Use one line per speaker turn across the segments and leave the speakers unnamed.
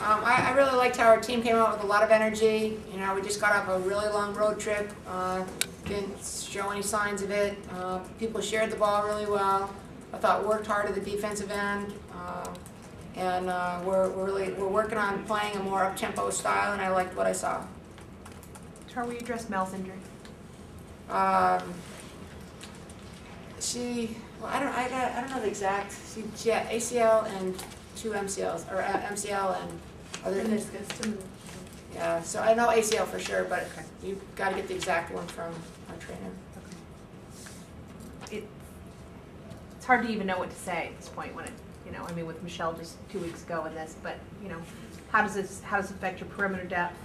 I really liked how our team came out with a lot of energy. You know, we just got off a really long road trip. Didn't show any signs of it. People shared the ball really well. I thought worked hard at the defensive end. And we're working on playing a more up-tempo style, and I liked what I saw.
Tara, will you address Mel's injury?
Well, I don't know the exact. She had ACL and 2 MCLs, or MCL and other.
Meniscus.
Yeah, so I know ACL for sure, but you've got to get the exact one from our trainer.
Okay. It's hard to even know what to say at this point when it, you know, I mean, with Michelle just 2 weeks ago in this, but you know, how does it affect your perimeter depth?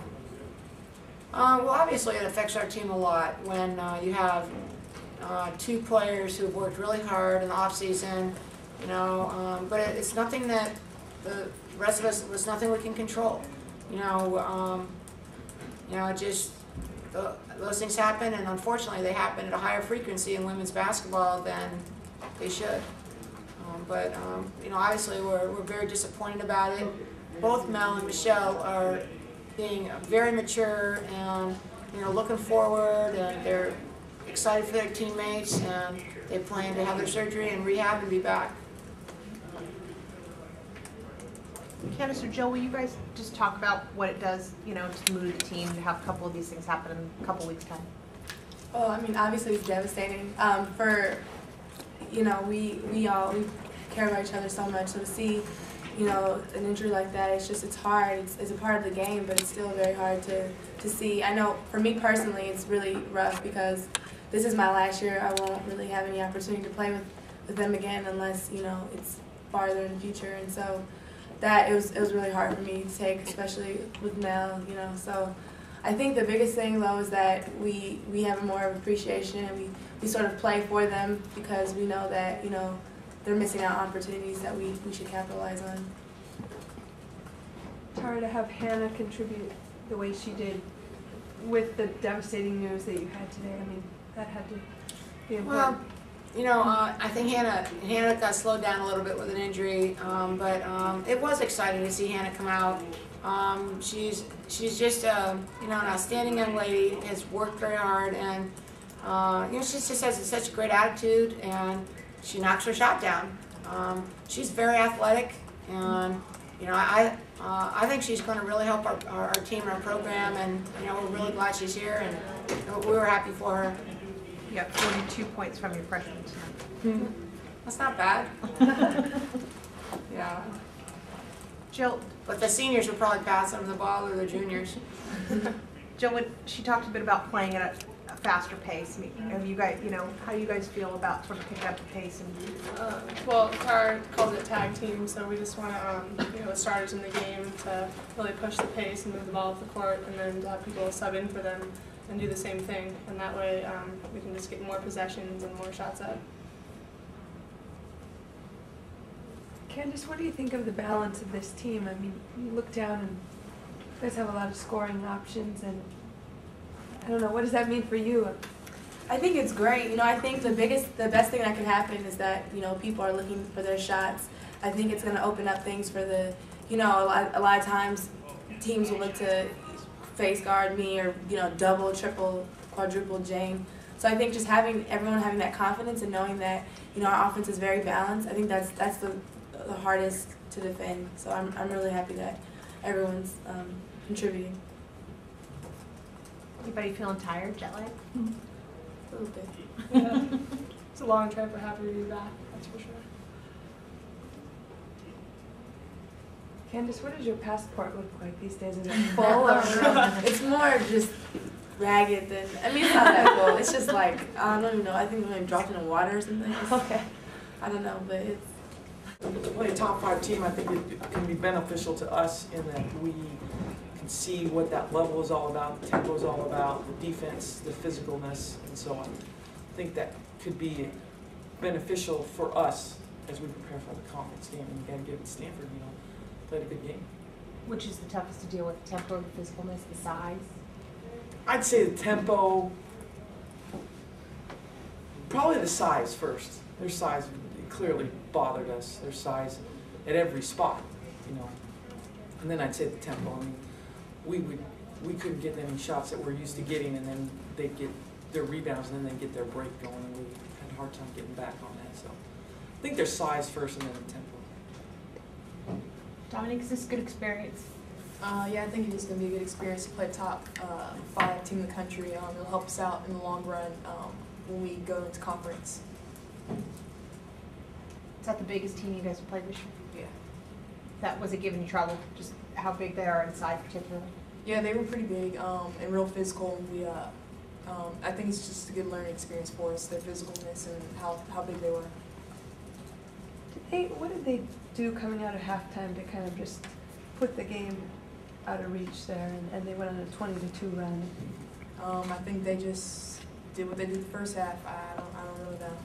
Well, obviously it affects our team a lot when you have 2 players who've worked really hard in the off season, you know, but it's nothing that the rest of us, it's nothing we can control, you know, just those things happen, and unfortunately they happen at a higher frequency in women's basketball than they should. You know, obviously we're very disappointed about it. Both Mel and Michelle are being very mature and, you know, looking forward, and they're excited for their teammates, and they plan to have their surgery and rehab and be back.
Candace or Jill, will you guys just talk about what it does, you know, to the mood of the team to have a couple of these things happen in a couple of weeks' time?
Well, I mean, obviously it's devastating. You know, we care about each other so much, so to see, you know, an injury like that, it's hard. It's a part of the game, but it's still very hard to see. I know for me personally, it's really rough because this is my last year. I won't really have any opportunity to play with them again unless, you know, it's farther in the future. And so it was really hard for me to take, especially with Mel, you know. So I think the biggest thing though is that we have more of appreciation. We sort of play for them because we know that, you know, they're missing out on opportunities that we should capitalize on.
Tara, to have Hannah contribute the way she did with the devastating news that you had today, I mean, that had to be important.
Well, you know, I think Hannah got slowed down a little bit with an injury, but it was exciting to see Hannah come out. She's just you know, an outstanding young lady, has worked very hard, and you know, she just has such a great attitude, and she knocks her shot down. She's very athletic, and you know, I think she's going to really help our team and our program, and you know, we're really glad she's here, and you know, we were happy for her.
You got 42 points from your freshman team.
That's not bad. Yeah.
Jill,
But the seniors will probably pass them the ball, or the juniors.
Jill, she talked a bit about playing at a faster pace. I mean, have you guys, you know, how do you guys feel about sort of picking up the pace? And
well, Tara calls it tag team, so we just want to, you know, the starters in the game to really push the pace and move the ball off the court, and then to have people sub in for them and do the same thing, and that way we can just get more possessions and more shots up.
Candace, what do you think of the balance of this team? I mean, you look down and you guys have a lot of scoring options, and I don't know, what does that mean for you?
I think it's great. You know, I think the best thing that can happen is that, you know, people are looking for their shots. I think it's going to open up things for the, you know, a lot of times teams will look to face guard me, or, you know, double, triple, quadruple Jane. So I think just everyone having that confidence and knowing that, you know, our offense is very balanced, I think that's the hardest to defend. So I'm really happy that everyone's contributing.
Anybody feeling tired, jet lag?
A little bit.
Yeah. It's a long trip. We're happy to be back, that's for sure.
Candace, what does your passport look like these days? Is it full or?
It's more just ragged than, I mean, it's not that full. It's just like, I don't even know, I think we dropped in the water or something.
Okay.
I don't know, but it's.
To play a top 5 team, I think it can be beneficial to us in that we can see what that level is all about, the tempo is all about, the defense, the physicalness, and so on. I think that could be beneficial for us as we prepare for the conference game. And again, given Stanford, you know, played a good game.
Which is the toughest to deal with, the tempo, the physicalness, the size?
I'd say the tempo, probably the size first. Their size clearly bothered us. Their size at every spot, you know. And then I'd say the tempo. I mean, we couldn't get any shots that we're used to getting, and then they'd get their rebounds, and then they'd get their break going, and we had a hard time getting back on that. So I think their size first, and then the tempo.
Dominic, is this a good experience?
Yeah, I think it is going to be a good experience to play top 5 team in the country. It'll help us out in the long run when we go into conference.
Is that the biggest team you guys have played this year?
Yeah.
That was it giving you trouble? Just how big they are inside, particularly.
Yeah, they were pretty big and real physical. I think it's just a good learning experience for us, their physicalness and how big they were.
What did they do coming out of halftime to kind of just put the game out of reach there, and they went on a 20-2 run?
I think they just did what they did the first half. I don't really know.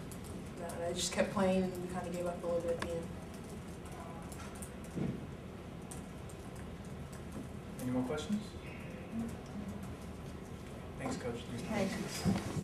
No, they just kept playing, and we kind of gave up a little bit at the end.
Any more questions? Thanks, Coach.
Okay.